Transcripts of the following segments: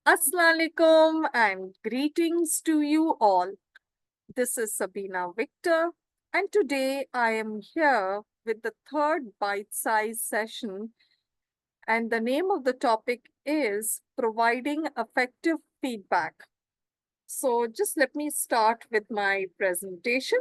Assalamualaikum and greetings to you all. This is Sabina Victor, and today I am here with the third bite-sized session, and the name of the topic is providing effective feedback. So just let me start with my presentation.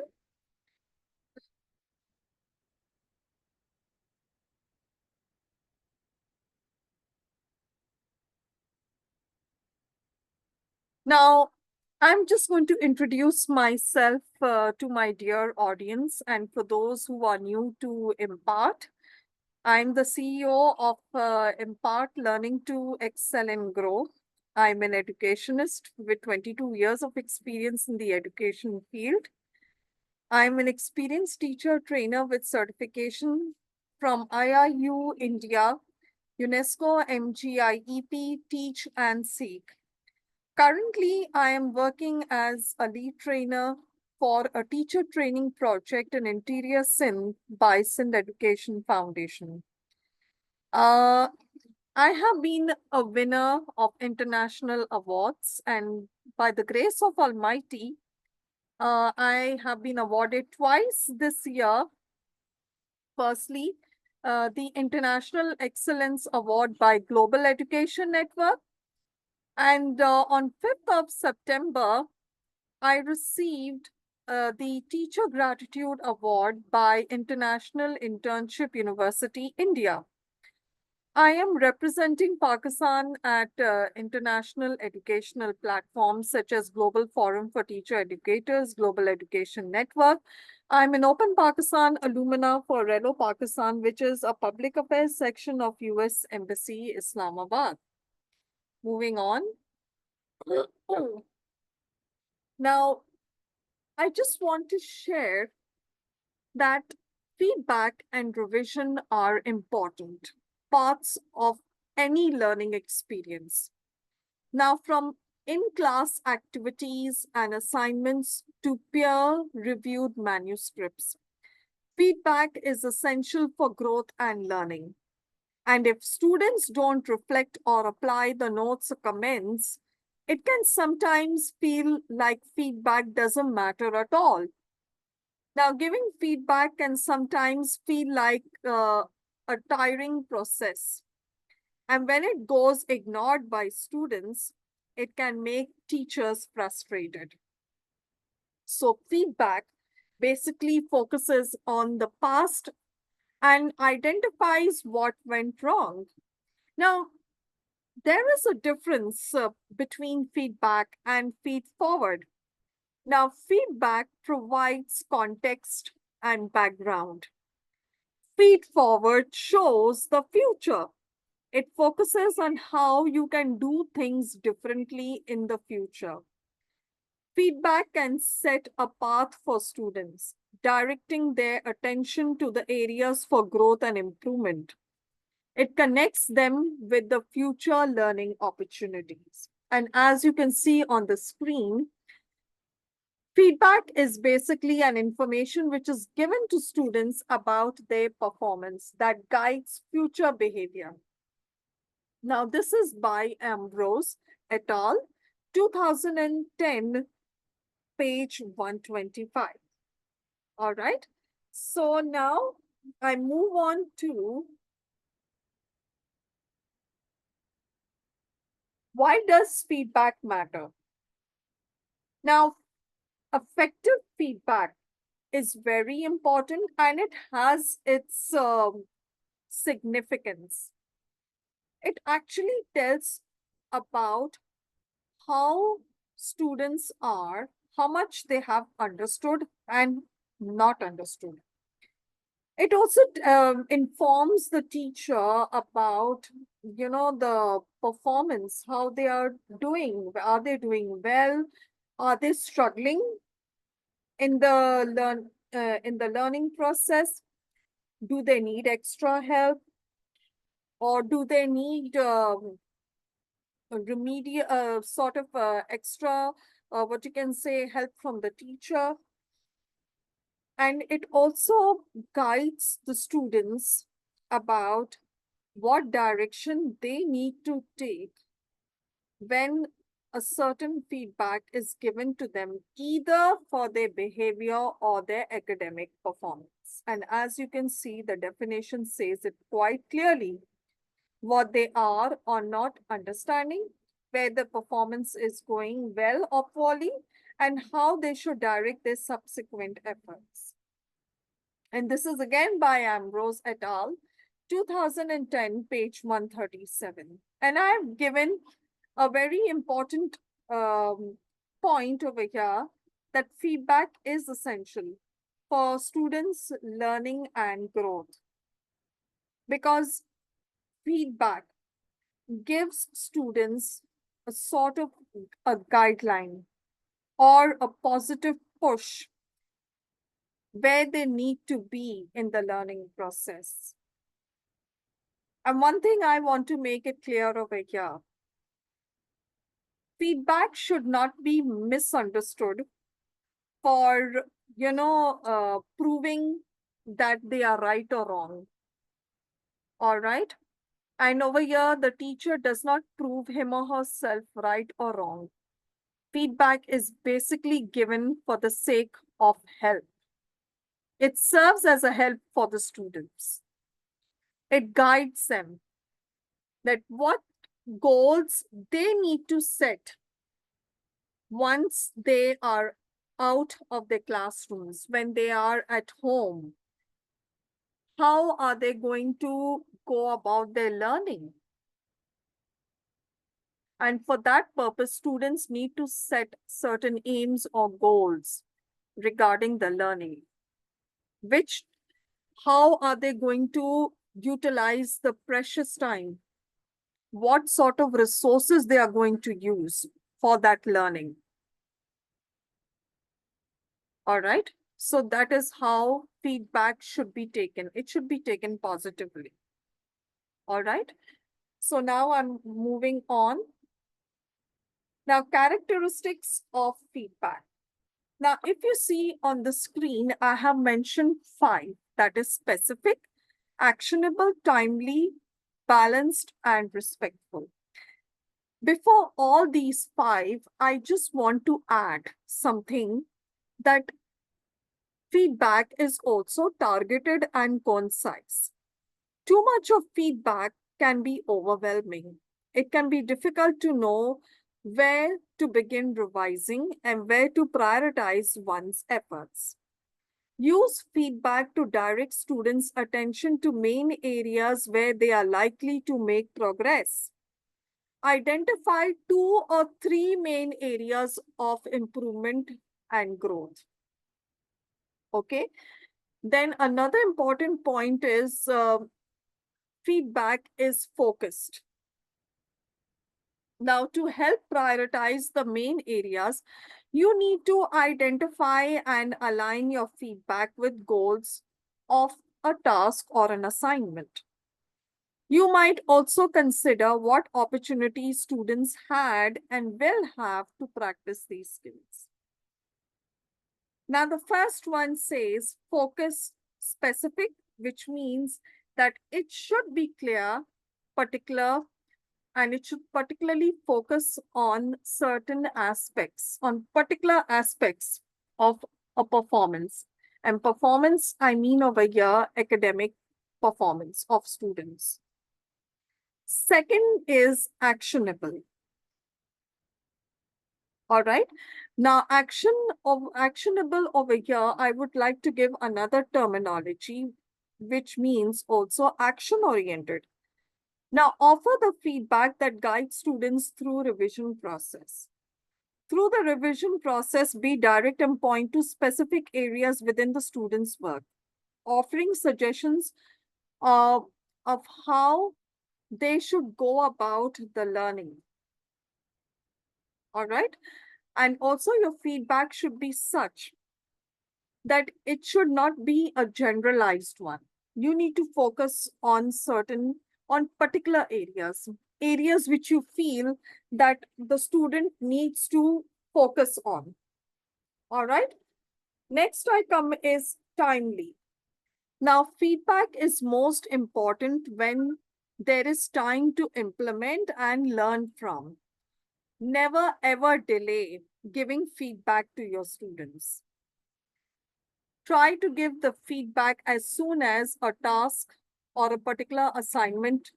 Now, I'm just going to introduce myself to my dear audience, and for those who are new to Impart, I'm the CEO of Impart Learning to Excel and Grow. I'm an educationist with 22 years of experience in the education field. I'm an experienced teacher trainer with certification from IIU India, UNESCO MGIEP, Teach and Seek. Currently, I am working as a lead trainer for a teacher training project in Interior Sindh by Sindh Education Foundation. Uh, I have been a winner of international awards, and by the grace of Almighty, I have been awarded twice this year. Firstly, the International Excellence Award by Global Education Network, and on 5th of September, I received the Teacher Gratitude Award by International Internship University, India. I am representing Pakistan at international educational platforms such as Global Forum for Teacher Educators, Global Education Network. I'm an Open Pakistan alumna for RELO Pakistan, which is a public affairs section of US Embassy, Islamabad. Moving on. Now, I just want to share that feedback and revision are important parts of any learning experience. Now, from in-class activities and assignments to peer-reviewed manuscripts, feedback is essential for growth and learning. And if students don't reflect or apply the notes or comments, it can sometimes feel like feedback doesn't matter at all. Now, giving feedback can sometimes feel like a tiring process. And when it goes ignored by students, it can make teachers frustrated. So, feedback basically focuses on the past and identifies what went wrong. Now, there is a difference between feedback and feed forward. Now, feedback provides context and background. Feed forward shows the future. It focuses on how you can do things differently in the future. Feedback can set a path for students, directing their attention to the areas for growth and improvement. It connects them with the future learning opportunities. And as you can see on the screen, feedback is basically an information which is given to students about their performance that guides future behavior. Now, this is by Ambrose et al., 2010, page 125. All right. So now I move on to why does feedback matter? Now, effective feedback is very important and it has its significance. It actually tells about how students are, how much they have understood and not understood. It also informs the teacher about, the performance, how they are doing. Are they doing well? Are they struggling in the learning process? Do they need extra help, or do they need a remedial sort of extra, what you can say, help from the teacher? And it also guides the students about what direction they need to take when a certain feedback is given to them either for their behavior or their academic performance. And as you can see, the definition says it quite clearly what they are or not understanding, where the performance is going well or poorly, and how they should direct their subsequent efforts. And this is again by Ambrose et al., 2010, page 137. And I've given a very important point over here, that feedback is essential for students' learning and growth, because feedback gives students a sort of a guideline or a positive push where they need to be in the learning process. And one thing I want to make it clear over here, feedback should not be misunderstood for, proving that they are right or wrong. All right. And over here, the teacher does not prove him or herself right or wrong. Feedback is basically given for the sake of help. It serves as a help for the students. It guides them that what goals they need to set once they are out of their classrooms, when they are at home. How are they going to go about their learning? And for that purpose, students need to set certain aims or goals regarding the learning, which how are they going to utilize the precious time? What sort of resources they are going to use for that learning? All right. So that is how feedback should be taken. It should be taken positively. All right. So now I'm moving on. Now, characteristics of feedback. Now, if you see on the screen, I have mentioned 5, that is specific, actionable, timely, balanced, and respectful. Before all these 5, I just want to add something, that feedback is also targeted and concise. Too much of feedback can be overwhelming. It can be difficult to know where to begin revising and where to prioritize one's efforts. Use feedback to direct students' attention to main areas where they are likely to make progress. Identify 2 or 3 main areas of improvement and growth. Okay. Then another important point is feedback is focused. Now, to help prioritize the main areas, you need to identify and align your feedback with goals of a task or an assignment. You might also consider what opportunities students had and will have to practice these skills. Now, the first one says focus specific, which means that it should be clear, particular, and it should particularly focus on certain aspects, on particular aspects of a performance. And performance, I mean over here, academic performance of students. Second is actionable. All right. Now, actionable over here, I would like to give another terminology, which means also action oriented. Now, offer the feedback that guides students through revision process. Through the revision process, be direct and point to specific areas within the student's work, offering suggestions of how they should go about the learning. All right. And also your feedback should be such that it should not be a generalized one. You need to focus on on particular areas which you feel that the student needs to focus on. All right. Next I come is timely. Now, feedback is most important when there is time to implement and learn from. Never ever delay giving feedback to your students. Try to give the feedback as soon as a task or a particular assignment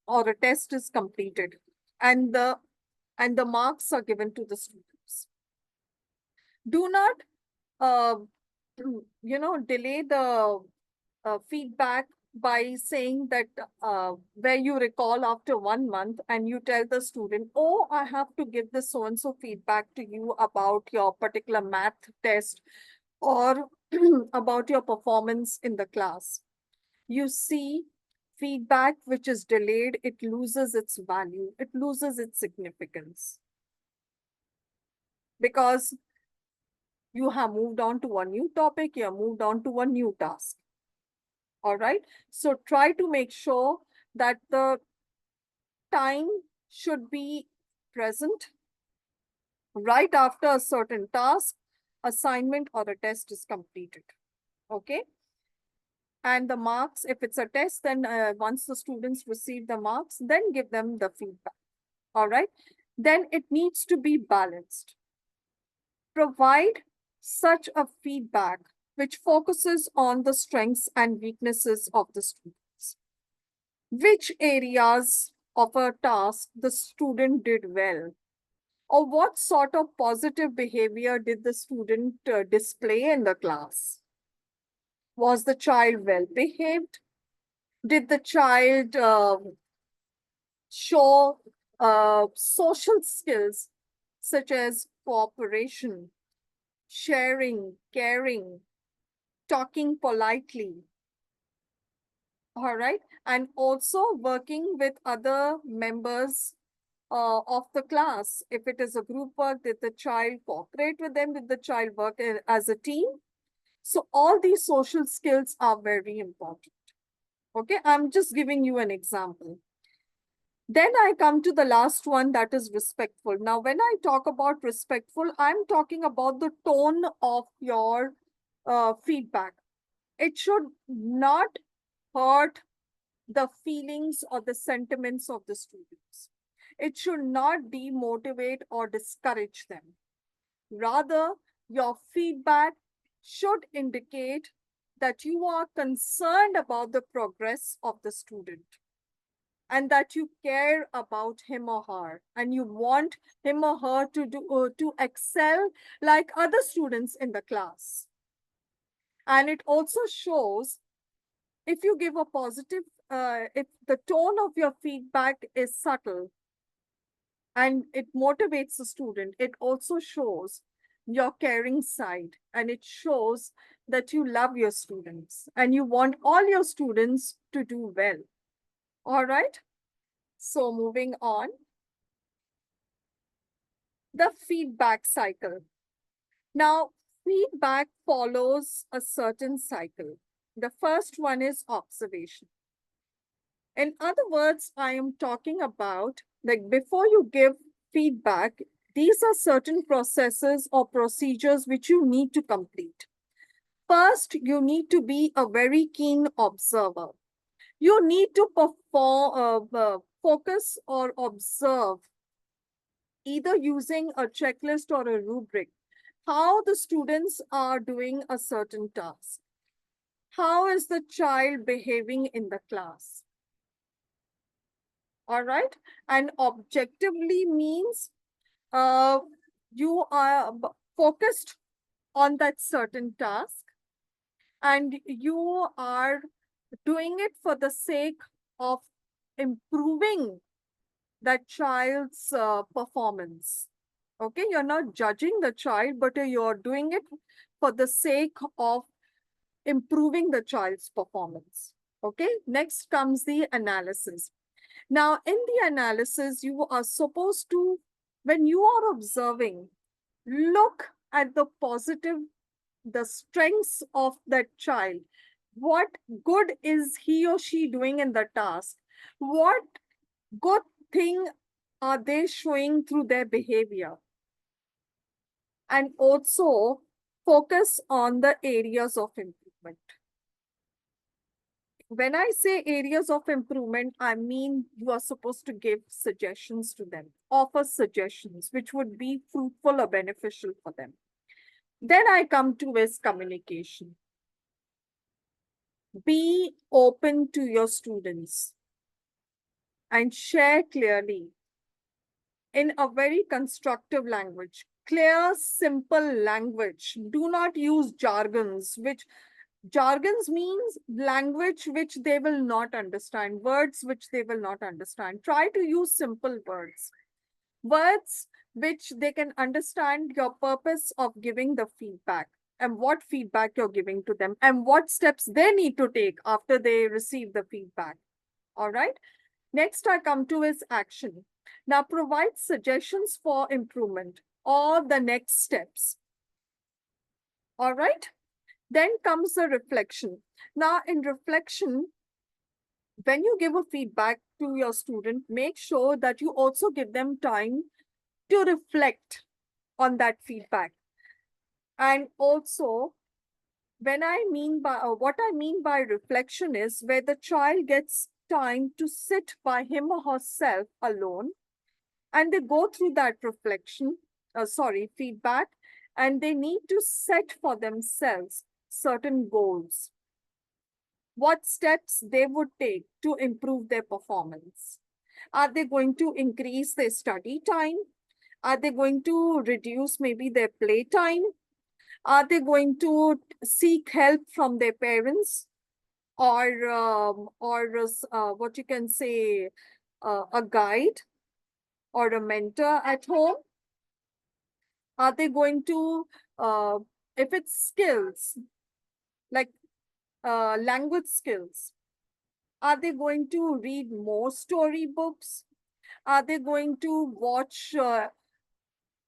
or a test is completed and the marks are given to the students. Do not uh, delay the feedback by saying that where you recall after 1 month and you tell the student, oh, I have to give this so and so feedback to you about your particular math test or about your performance in the class. You see, feedback which is delayed, it loses its value, it loses its significance because you have moved on to a new topic, you have moved on to a new task. All right. So try to make sure that the time should be present right after a certain task, assignment, or a test is completed. Okay. And the marks, if it's a test, then once the students receive the marks, then give them the feedback. All right. Then it needs to be balanced. Provide such a feedback which focuses on the strengths and weaknesses of the students. Which areas of a task the student did well, or what sort of positive behavior did the student display in the class? Was the child well behaved? Did the child show social skills such as cooperation, sharing, caring, talking politely? All right. And also working with other members of the class. If it is a group work, did the child cooperate with them? Did the child work as a team? So all these social skills are very important. Okay, I'm just giving you an example. Then I come to the last one, that is respectful. Now, when I talk about respectful, I'm talking about the tone of your feedback. It should not hurt the feelings or the sentiments of the students. It should not demotivate or discourage them. Rather, your feedback should indicate that you are concerned about the progress of the student and that you care about him or her and you want him or her to excel like other students in the class. And it also shows, if you give a positive, if the tone of your feedback is subtle and it motivates the student, it also shows your caring side and it shows that you love your students and you want all your students to do well. All right. So moving on, the feedback cycle. Now, feedback follows a certain cycle. The first one is observation. In other words, I am talking about like before you give feedback, these are certain processes or procedures which you need to complete. First, you need to be a very keen observer. You need to focus or observe, either using a checklist or a rubric, how the students are doing a certain task. How is the child behaving in the class? All right. And objectively means uh, you are focused on that certain task and you are doing it for the sake of improving that child's performance. Okay, you're not judging the child, but you're doing it for the sake of improving the child's performance. Okay, next comes the analysis. Now, in the analysis, you are supposed to, when you are observing, look at the positive, the strengths of that child. What good is he or she doing in the task? What good thing are they showing through their behavior? And also focus on the areas of improvement. When I say areas of improvement, I mean you are supposed to give suggestions to them, offer suggestions which would be fruitful or beneficial for them. Then I come to is communication. Be open to your students and share clearly in a very constructive language. Clear, simple language. Do not use jargons, which jargons means language which they will not understand, words which they will not understand. Try to use simple words, words which they can understand your purpose of giving the feedback and what feedback you're giving to them and what steps they need to take after they receive the feedback. All right. Next, I come to is action. Now, provide suggestions for improvement or the next steps. All right. Then comes the reflection. Now, in reflection, when you give a feedback to your student, make sure that you also give them time to reflect on that feedback. And also, what I mean by reflection is where the child gets time to sit by him or herself alone and they go through that feedback, and they need to set for themselves certain goals, what steps they would take to improve their performance. Are they going to increase their study time? Are they going to reduce maybe their play time? Are they going to seek help from their parents or what you can say, a guide or a mentor at home? Are they going to, if it's skills like language skills, are they going to read more storybooks? Are they going to watch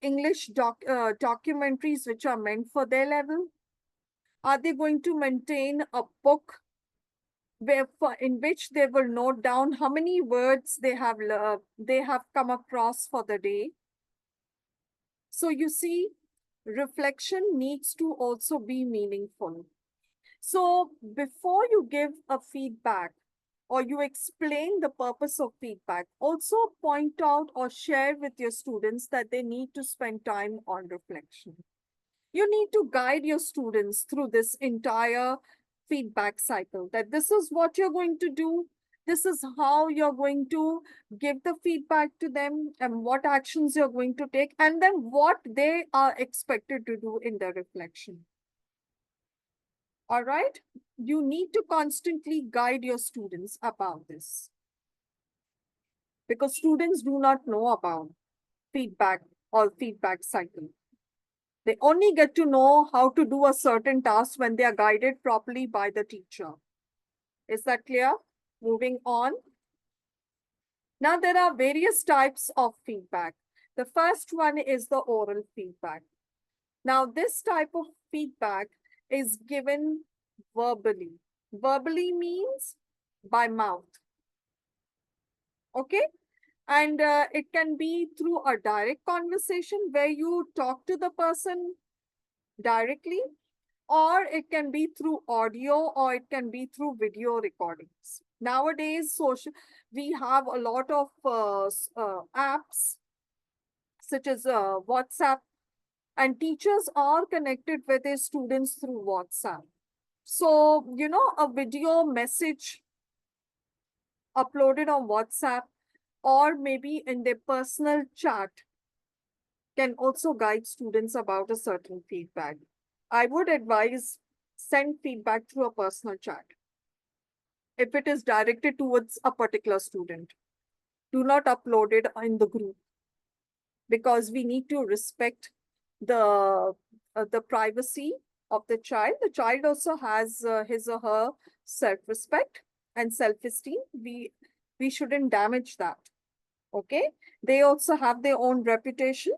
English documentaries which are meant for their level? Are they going to maintain a book in which they will note down how many words they have come across for the day? So you see, reflection needs to also be meaningful. So before you give a feedback or you explain the purpose of feedback, also point out or share with your students that they need to spend time on reflection. You need to guide your students through this entire feedback cycle, that this is what you're going to do. This is how you're going to give the feedback to them and what actions you're going to take, and then what they are expected to do in the reflection. All right. You need to constantly guide your students about this because students do not know about feedback or feedback cycle. They only get to know how to do a certain task when they are guided properly by the teacher. Is that clear? Moving on. Now, there are various types of feedback. The first one is the oral feedback. Now, this type of feedback is given verbally. Verbally means by mouth. Okay? And it can be through a direct conversation where you talk to the person directly, or it can be through audio, or it can be through video recordings. Nowadays, we have a lot of apps such as WhatsApp, and teachers are connected with their students through WhatsApp. So, a video message uploaded on WhatsApp or maybe in their personal chat can also guide students about a certain feedback. I would advise send feedback through a personal chat if it is directed towards a particular student. Do not upload it in the group because we need to respect the privacy of the child. The child also has his or her self-respect and self-esteem. We shouldn't damage that. Okay, they also have their own reputation.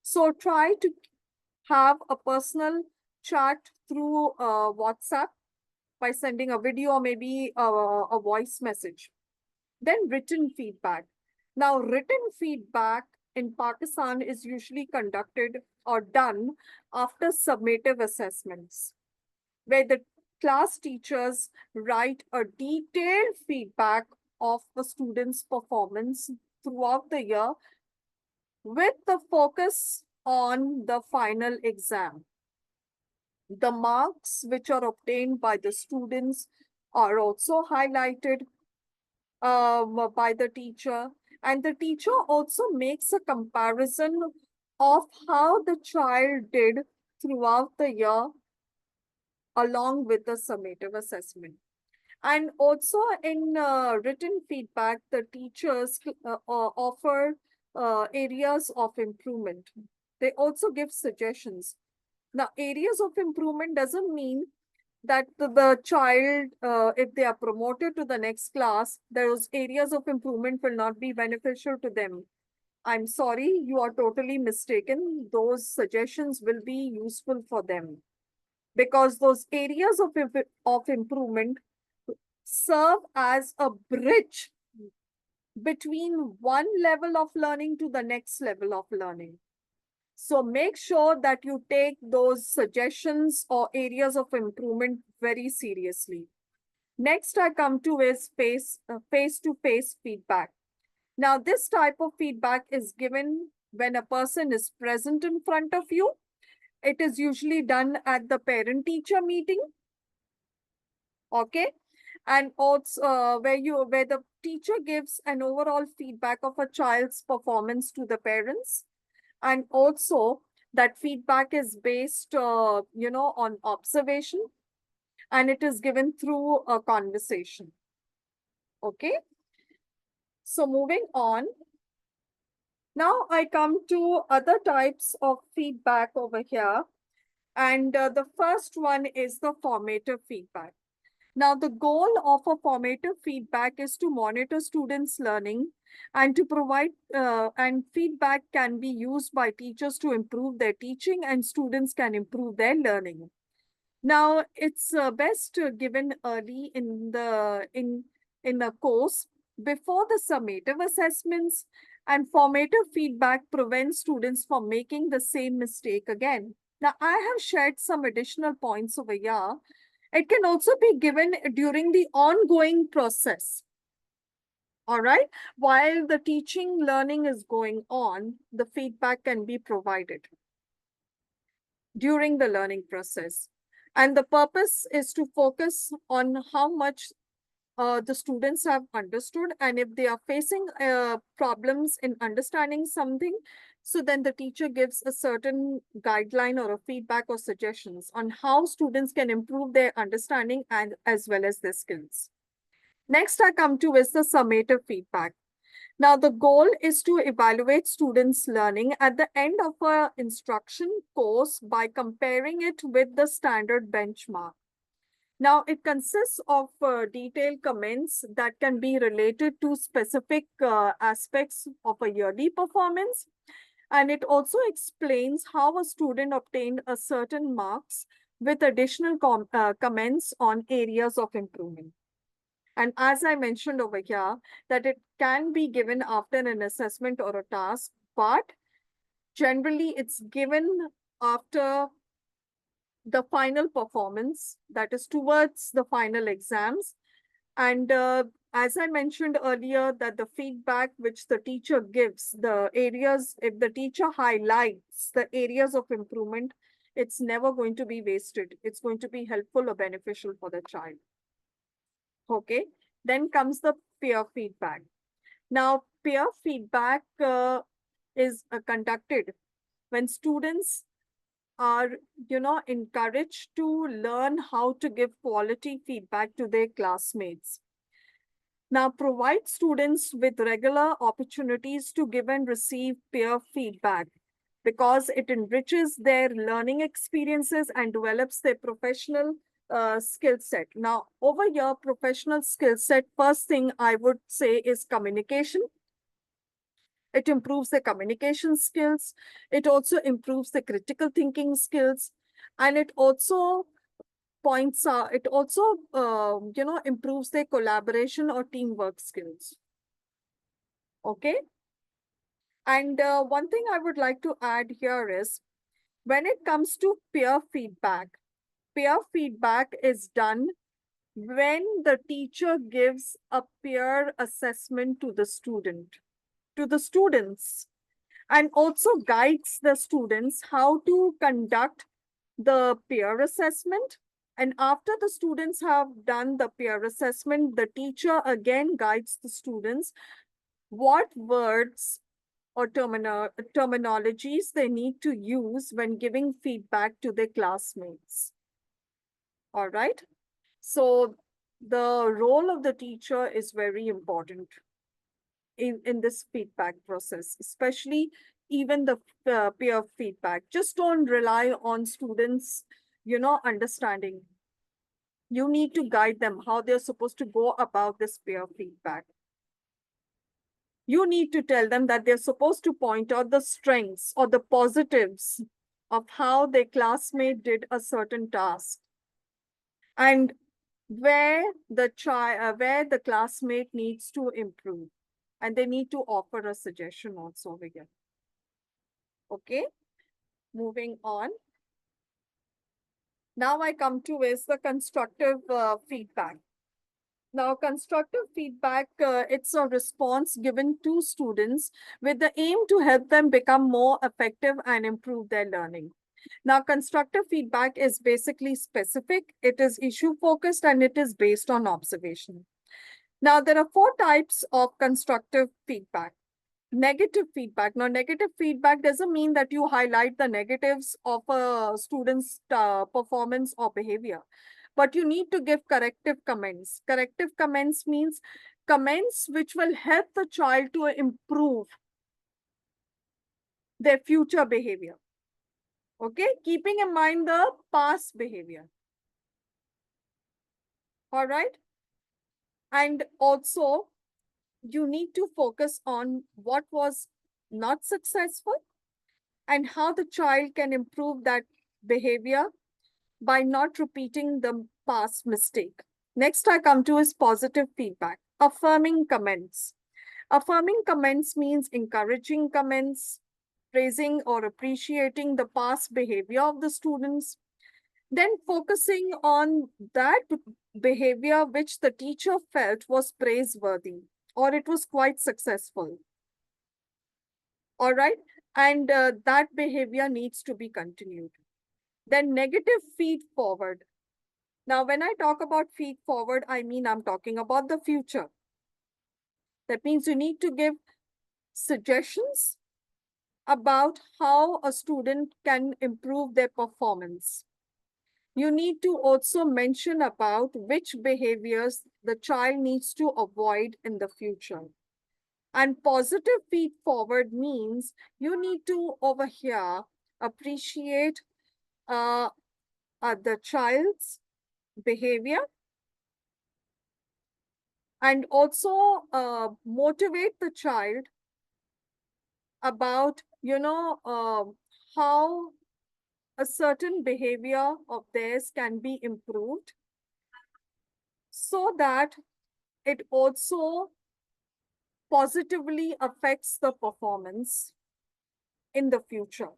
So try to have a personal chat through WhatsApp by sending a video or maybe a voice message. Then written feedback. Now, written feedback in Pakistan is usually conducted or done after summative assessments, where the class teachers write a detailed feedback of a student's performance throughout the year with the focus on the final exam. The marks which are obtained by the students are also highlighted by the teacher, and the teacher also makes a comparison of how the child did throughout the year along with the summative assessment. And also in written feedback, the teachers offer areas of improvement. They also give suggestions. Now, areas of improvement doesn't mean that the child, if they are promoted to the next class, those areas of improvement will not be beneficial to them. I'm sorry, you are totally mistaken. Those suggestions will be useful for them because those areas of improvement serve as a bridge between one level of learning to the next level of learning. So make sure that you take those suggestions or areas of improvement very seriously. Next, I come to is face-to-face feedback. Now, this type of feedback is given when a person is present in front of you. It is usually done at the parent-teacher meeting. Okay. And also where the teacher gives an overall feedback of a child's performance to the parents, and also that feedback is based on observation, and it is given through a conversation. Okay, so moving on, now I come to other types of feedback over here, and the first one is the formative feedback. Now, the goal of a formative feedback is to monitor students' learning and to provide, and feedback can be used by teachers to improve their teaching, and students can improve their learning. Now, it's best given early in a course before the summative assessments, and formative feedback prevents students from making the same mistake again. Now, I have shared some additional points over here. It can also be given during the ongoing process. All right. While the teaching learning is going on, the feedback can be provided during the learning process. And the purpose is to focus on how much the students have understood. And if they are facing problems in understanding something, so then the teacher gives a certain guideline or a feedback or suggestions on how students can improve their understanding and as well as their skills. Next, I come to is the summative feedback. Now, the goal is to evaluate students' learning at the end of a instruction course by comparing it with the standard benchmark. Now, it consists of detailed comments that can be related to specific aspects of a yearly performance. And it also explains how a student obtained a certain marks with additional comments on areas of improvement. And as I mentioned over here, that it can be given after an assessment or a task, but generally it's given after the final performance, that is towards the final exams. And as I mentioned earlier, that the feedback which the teacher gives, the areas, if the teacher highlights the areas of improvement, it's never going to be wasted. It's going to be helpful or beneficial for the child. Okay. Then comes the peer feedback. Now, peer feedback is conducted when students are encouraged to learn how to give quality feedback to their classmates. Now, provide students with regular opportunities to give and receive peer feedback because it enriches their learning experiences and develops their professional skill set. Now, over here, professional skill set, first thing I would say is communication. It improves the communication skills. It also improves the critical thinking skills. And it also points out, it also, improves their collaboration or teamwork skills. Okay. And one thing I would like to add here is when it comes to peer feedback, peer feedback is done when the teacher gives a peer assessment to the students, and also guides the students how to conduct the peer assessment. And after the students have done the peer assessment, the teacher again guides the students what words or terminologies they need to use when giving feedback to their classmates. All right. So the role of the teacher is very important in this feedback process, especially even the peer feedback. Just don't rely on students, understanding. You need to guide them how they're supposed to go about this peer feedback. You need to tell them that they're supposed to point out the strengths or the positives of how their classmate did a certain task, and where the classmate needs to improve, and they need to offer a suggestion also over here. Okay, moving on. Now I come to is the constructive feedback. Now, constructive feedback, it's a response given to students with the aim to help them become more effective and improve their learning. Now, constructive feedback is basically specific, it is issue focused, and it is based on observation. Now, there are four types of constructive feedback. Negative feedback. Now, negative feedback doesn't mean that you highlight the negatives of a student's performance or behavior, but you need to give corrective comments. Corrective comments means comments which will help the child to improve their future behavior. Okay, keeping in mind the past behavior. All right. And also, you need to focus on what was not successful and how the child can improve that behavior by not repeating the past mistake. Next, I come to is positive feedback, affirming comments. Affirming comments means encouraging comments, praising or appreciating the past behavior of the students, then focusing on that behavior which the teacher felt was praiseworthy or it was quite successful. All right. And that behavior needs to be continued. Then negative feed forward. Now, when I talk about feed forward, I mean I'm talking about the future. That means you need to give suggestions about how a student can improve their performance. You need to also mention about which behaviors the child needs to avoid in the future. And positive feed forward means you need to over here appreciate uh, the child's behavior and also motivate the child about, how a certain behavior of theirs can be improved so that it also positively affects the performance in the future.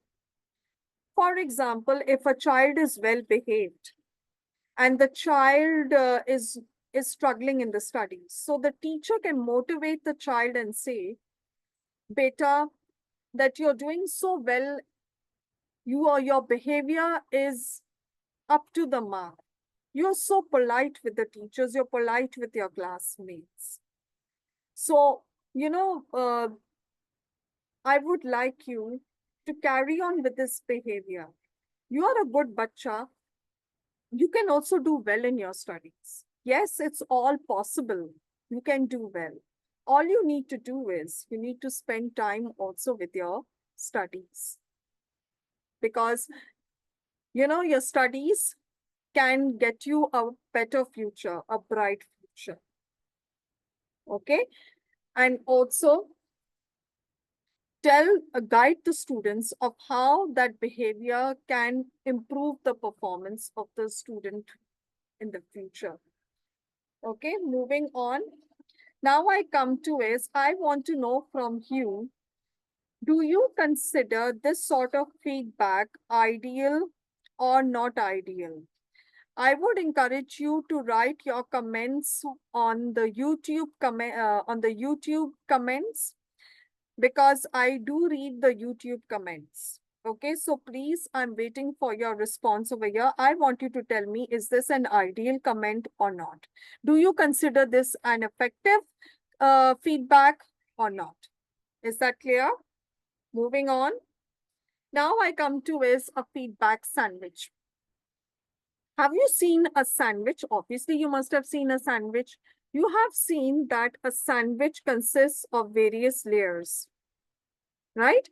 For example, if a child is well behaved and the child is struggling in the studies, so the teacher can motivate the child and say, beta, that you're doing so well, your behavior is up to the mark. You're so polite with the teachers, you're polite with your classmates. So, I would like you to carry on with this behavior. You are a good bacha. You can also do well in your studies. Yes, it's all possible. You can do well. All you need to do is you need to spend time also with your studies, because your studies can get you a better future, a bright future. Okay. And also guide the students of how that behavior can improve the performance of the student in the future. Okay, moving on. Now I come to is, I want to know from you, do you consider this sort of feedback ideal or not ideal? I would encourage you to write your comments on the YouTube comments, because I do read the YouTube comments. Okay, so please, I'm waiting for your response over here. I want you to tell me, is this an ideal comment or not? Do you consider this an effective feedback or not? Is that clear? Moving on. Now I come to is a feedback sandwich. Have you seen a sandwich? Obviously, you must have seen a sandwich. You have seen that a sandwich consists of various layers, right?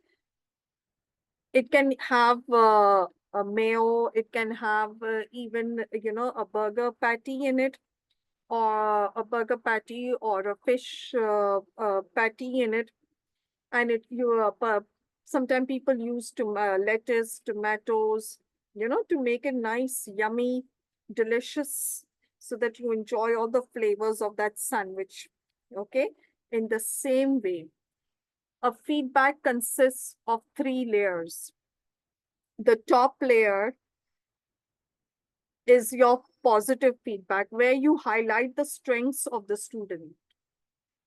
It can have a mayo, it can have even, a burger patty in it, or a burger patty or a fish patty in it. And sometimes people use lettuce, tomatoes, to make it nice, yummy, delicious, so that you enjoy all the flavors of that sandwich. Okay. In the same way, a feedback consists of three layers. The top layer is your positive feedback, where you highlight the strengths of the student,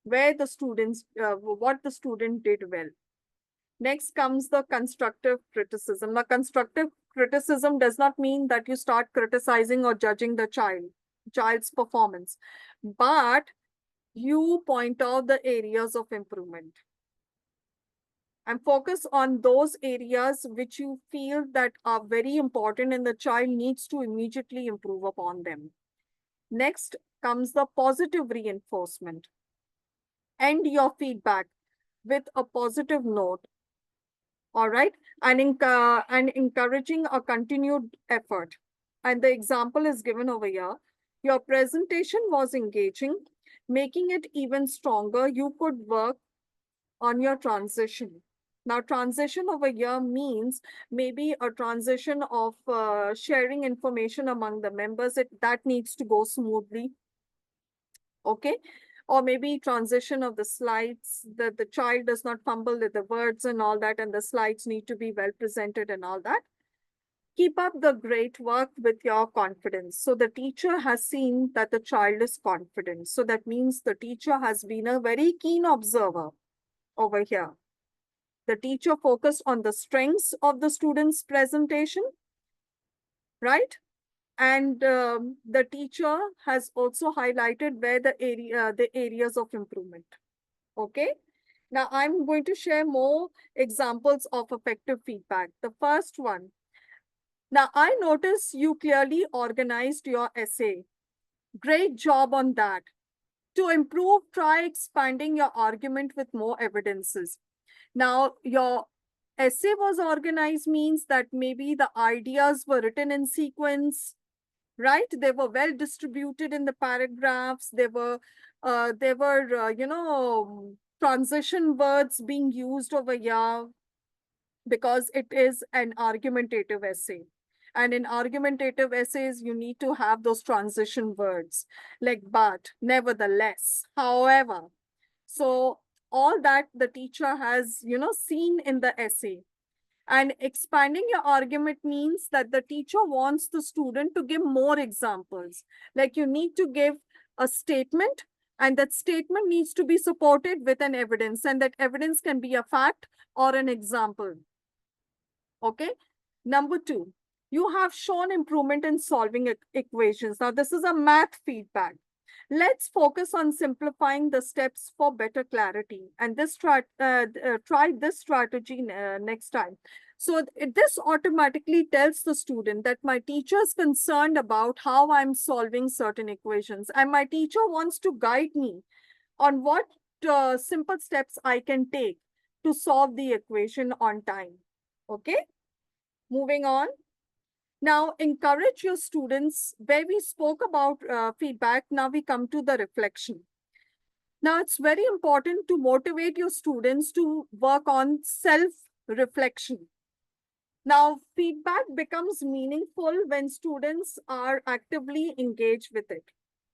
what the student did well. Next comes the constructive criticism. Now, constructive criticism does not mean that you start criticizing or judging the child's performance, but you point out the areas of improvement and focus on those areas which you feel that are very important and the child needs to immediately improve upon them. Next comes the positive reinforcement. End your feedback with a positive note, all right, and encouraging a continued effort. And the example is given over here. Your presentation was engaging, making it even stronger. You could work on your transition. Now, transition over here means maybe a transition of sharing information among the members. That needs to go smoothly. Okay. Or maybe transition of the slides, that the child does not fumble with the words and all that, and the slides need to be well presented and all that. Keep up the great work with your confidence. So the teacher has seen that the child is confident. So that means the teacher has been a very keen observer over here. The teacher focused on the strengths of the student's presentation, right? And the teacher has also highlighted where the areas of improvement. Okay. Now I'm going to share more examples of effective feedback. The first one. Now I notice you clearly organized your essay. Great job on that. To improve, try expanding your argument with more evidences. Now, your essay was organized means that maybe the ideas were written in sequence, right? They were well distributed in the paragraphs. There were transition words being used over here, because it is an argumentative essay. And in argumentative essays, you need to have those transition words like but, nevertheless, however. So all that the teacher has, seen in the essay. And expanding your argument means that the teacher wants the student to give more examples. Like you need to give a statement, and that statement needs to be supported with an evidence, and that evidence can be a fact or an example. Okay. Number two, you have shown improvement in solving equations. Now, this is a math feedback. Let's focus on simplifying the steps for better clarity. And try this strategy next time. So this automatically tells the student that my teacher is concerned about how I'm solving certain equations. And my teacher wants to guide me on what simple steps I can take to solve the equation on time. Okay, moving on. Now, encourage your students. Where we spoke about feedback, now we come to the reflection. Now, it's very important to motivate your students to work on self-reflection. Now, feedback becomes meaningful when students are actively engaged with it,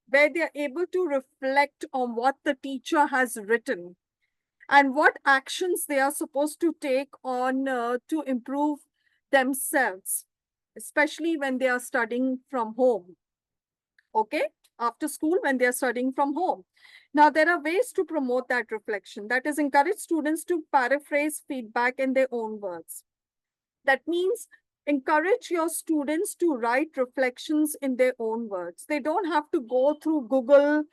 where they are able to reflect on what the teacher has written and what actions they are supposed to take on to improve themselves. especially when they are studying from home. Okay, after school, when they are studying from home. Now, there are ways to promote that reflection. That is, encourage students to paraphrase feedback in their own words. That means encourage your students to write reflections in their own words. They don't have to go through Google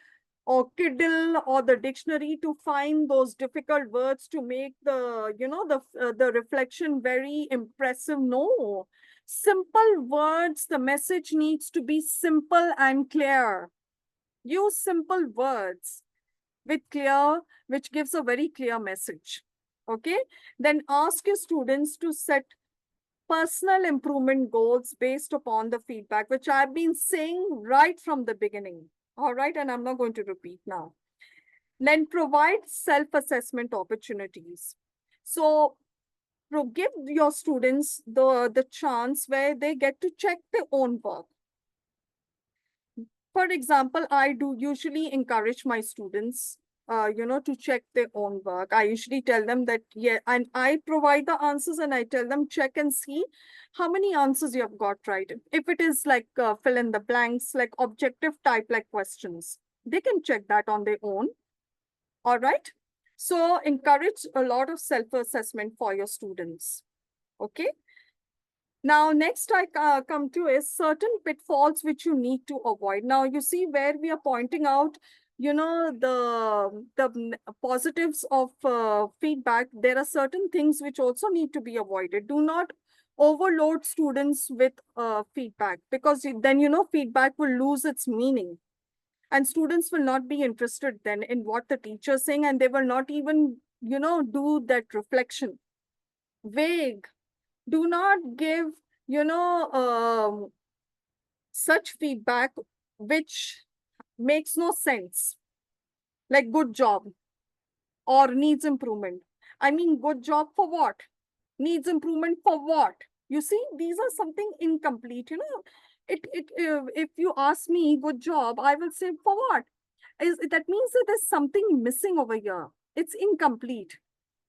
or Kiddle or the dictionary to find those difficult words to make the reflection very impressive. No, simple words. The message needs to be simple and clear. Use simple words with clear, which gives a very clear message. Okay, then ask your students to set personal improvement goals based upon the feedback, which I've been saying right from the beginning. All right, and I'm not going to repeat now. Then provide self-assessment opportunities. So give your students the chance where they get to check their own work. For example, I do usually encourage my students, to check their own work. I usually tell them that, yeah, and I provide the answers and I tell them, check and see how many answers you have got right. If it is like fill in the blanks, like objective type, like questions, they can check that on their own. All right. So encourage a lot of self-assessment for your students. Okay. Now, next I come to is certain pitfalls which you need to avoid. Now, you see where we are pointing out, the positives of feedback. There are certain things which also need to be avoided. Do not overload students with feedback, because then, feedback will lose its meaning. And students will not be interested then in what the teacher is saying, and they will not even, do that reflection. Vague. Do not give, such feedback which makes no sense, like good job or needs improvement. I mean, good job for what? Needs improvement for what? You see, these are something incomplete. If you ask me good job, I will say for what? That means that there's something missing over here. It's incomplete.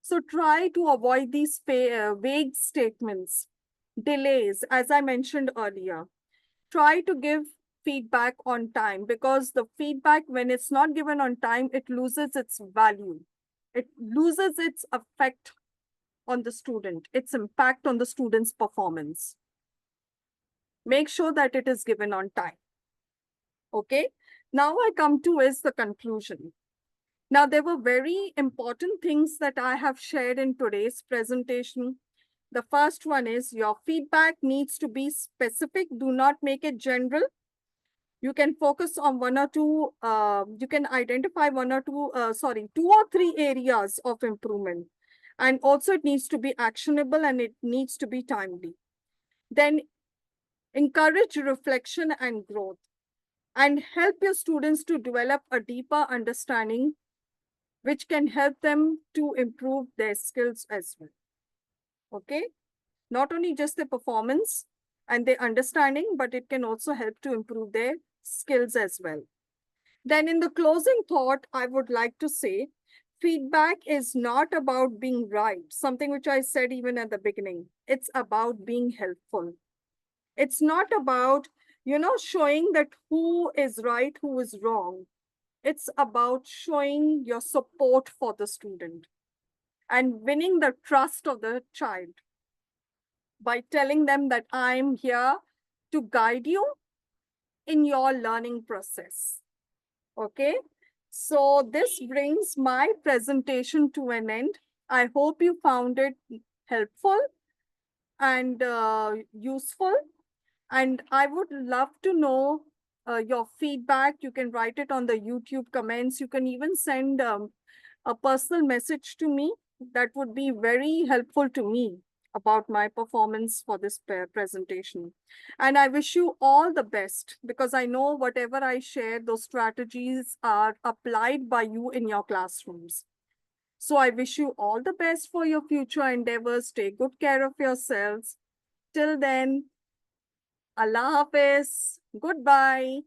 So try to avoid these vague statements, delays, as I mentioned earlier. Try to give feedback on time, because the feedback, when it's not given on time, it loses its value. It loses its effect on the student, its impact on the student's performance. Make sure that it is given on time. Okay. Now I come to is the conclusion. Now, there were very important things that I have shared in today's presentation. The first one is your feedback needs to be specific. Do not make it general. You can focus on one or two, you can identify two or three areas of improvement. And also it needs to be actionable and it needs to be timely. Then encourage reflection and growth, and help your students to develop a deeper understanding which can help them to improve their skills as well. Okay? Not only just their performance and their understanding, but it can also help to improve their skills as well. Then in the closing thought, I would like to say, feedback is not about being right, something which I said even at the beginning. It's about being helpful. It's not about, showing that who is right, who is wrong. It's about showing your support for the student and winning the trust of the child by telling them that I'm here to guide you in your learning process. Okay, so this brings my presentation to an end. I hope you found it helpful and useful. And I would love to know your feedback. You can write it on the YouTube comments. You can even send a personal message to me. That would be very helpful to me about my performance for this presentation. And I wish you all the best, because I know whatever I share, those strategies are applied by you in your classrooms. So I wish you all the best for your future endeavors. Take good care of yourselves. Till then, Allah Hafiz. Goodbye.